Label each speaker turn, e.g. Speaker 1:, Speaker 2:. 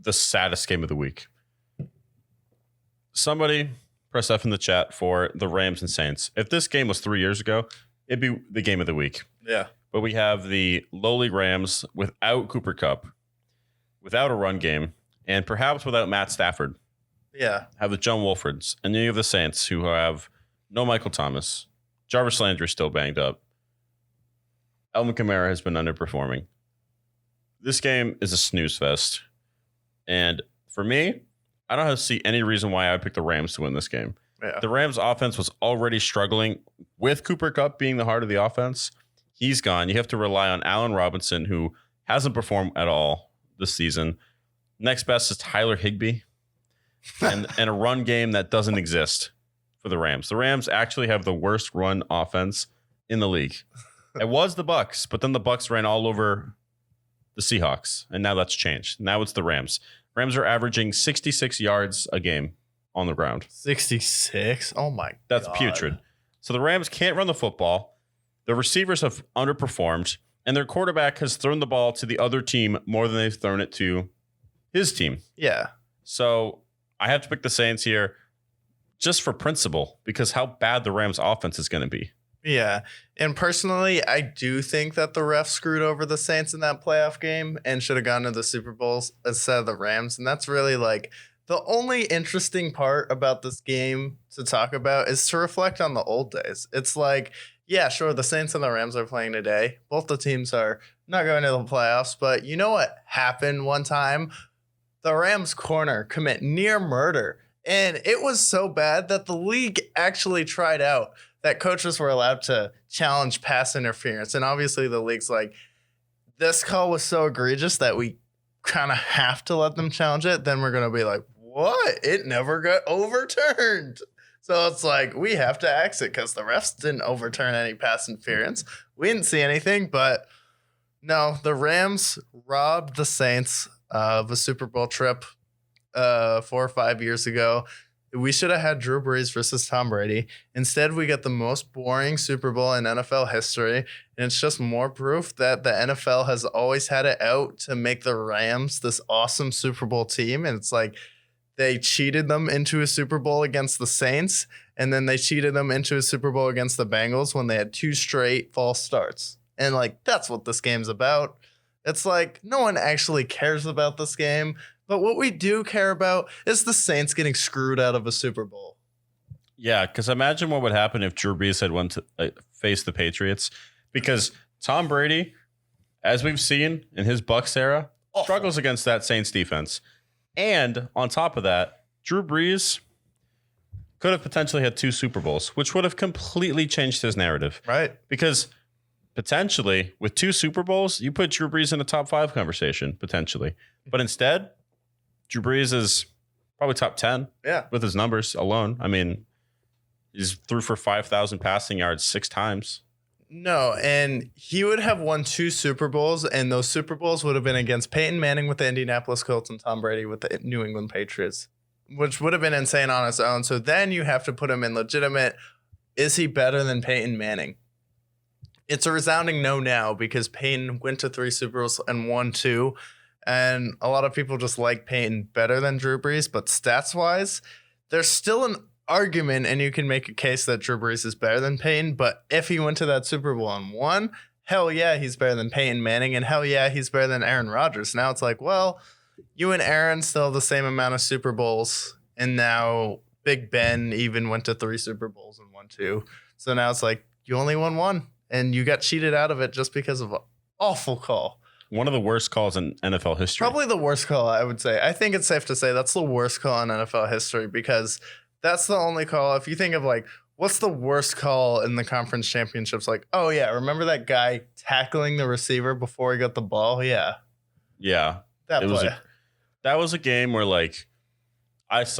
Speaker 1: the saddest game of the week. Somebody press F in the chat for the Rams and Saints. If this game was 3 years ago, it'd be the game of the week.
Speaker 2: Yeah.
Speaker 1: But we have the lowly Rams without Cooper Kupp, without a run game, and perhaps without Matt Stafford.
Speaker 2: Yeah.
Speaker 1: Have the John Wolfords. And then you have the Saints who have no Michael Thomas. Jarvis Landry still banged up. Alvin Kamara has been underperforming. This game is a snooze fest. And for me, I don't see any reason why I would pick the Rams to win this game.
Speaker 2: Yeah.
Speaker 1: The Rams offense was already struggling with Cooper Kupp being the heart of the offense. He's gone. You have to rely on Allen Robinson, who hasn't performed at all this season. Next best is Tyler Higbee and a run game that doesn't exist for the Rams. The Rams actually have the worst run offense in the league. It was the Bucks, but then the Bucks ran all over the Seahawks, and now that's changed. Now it's the Rams. Rams are averaging 66 yards a game on the ground.
Speaker 2: 66? Oh, my God.
Speaker 1: That's putrid. So the Rams can't run the football. The receivers have underperformed, and their quarterback has thrown the ball to the other team more than they've thrown it to his team.
Speaker 2: Yeah.
Speaker 1: So I have to pick the Saints here just for principle, because how bad the Rams offense is going to be.
Speaker 2: Yeah. And personally, I do think that the refs screwed over the Saints in that playoff game and should have gone to the Super Bowls instead of the Rams. And that's really like the only interesting part about this game to talk about is to reflect on the old days. It's like, yeah, sure, the Saints and the Rams are playing today. Both the teams are not going to the playoffs. But you know what happened one time? The Rams corner commit near murder. And it was so bad that the league actually tried out that coaches were allowed to challenge pass interference. And obviously the league's like, this call was so egregious that we kind of have to let them challenge it. Then we're going to be like, what? It never got overturned. So it's like, we have to axe it because the refs didn't overturn any pass interference. We didn't see anything, but no, the Rams robbed the Saints of a Super Bowl trip 4 or 5 years ago. We should have had Drew Brees versus Tom Brady. Instead, we get the most boring Super Bowl in NFL history. And it's just more proof that the NFL has always had it out to make the Rams this awesome Super Bowl team. And it's like they cheated them into a Super Bowl against the Saints. And then they cheated them into a Super Bowl against the Bengals when they had 2 straight false starts. And like, that's what this game's about. It's like no one actually cares about this game. But what we do care about is the Saints getting screwed out of a Super Bowl.
Speaker 1: Yeah, because imagine what would happen if Drew Brees had won to face the Patriots. Because Tom Brady, as we've seen in his Bucs era, struggles against that Saints defense. And on top of that, Drew Brees could have potentially had 2 Super Bowls, which would have completely changed his narrative.
Speaker 2: Right.
Speaker 1: Because potentially, with 2 Super Bowls, you put Drew Brees in a top 5 conversation, potentially. But instead, Drew Brees is probably top 10 with his numbers alone. I mean, he's threw for 5,000 passing yards 6 times.
Speaker 2: No, and he would have won 2 Super Bowls, and those Super Bowls would have been against Peyton Manning with the Indianapolis Colts and Tom Brady with the New England Patriots, which would have been insane on its own. So then you have to put him in legitimate, is he better than Peyton Manning? It's a resounding no now because Peyton went to 3 Super Bowls and won 2. And a lot of people just like Peyton better than Drew Brees. But stats-wise, there's still an argument, and you can make a case that Drew Brees is better than Peyton. But if he went to that Super Bowl and won, hell yeah, he's better than Peyton Manning. And hell yeah, he's better than Aaron Rodgers. Now it's like, well, you and Aaron still have the same amount of Super Bowls. And now Big Ben even went to 3 Super Bowls and won 2. So now it's like, you only won 1. And you got cheated out of it just because of an awful call.
Speaker 1: One of the worst calls in NFL history.
Speaker 2: Probably the worst call, I would say. I think it's safe to say that's the worst call in NFL history because that's the only call. If you think of like, what's the worst call in the conference championships? Like, oh yeah, remember that guy tackling the receiver before he got the ball? Yeah.
Speaker 1: Yeah.
Speaker 2: That
Speaker 1: was a game where like I saw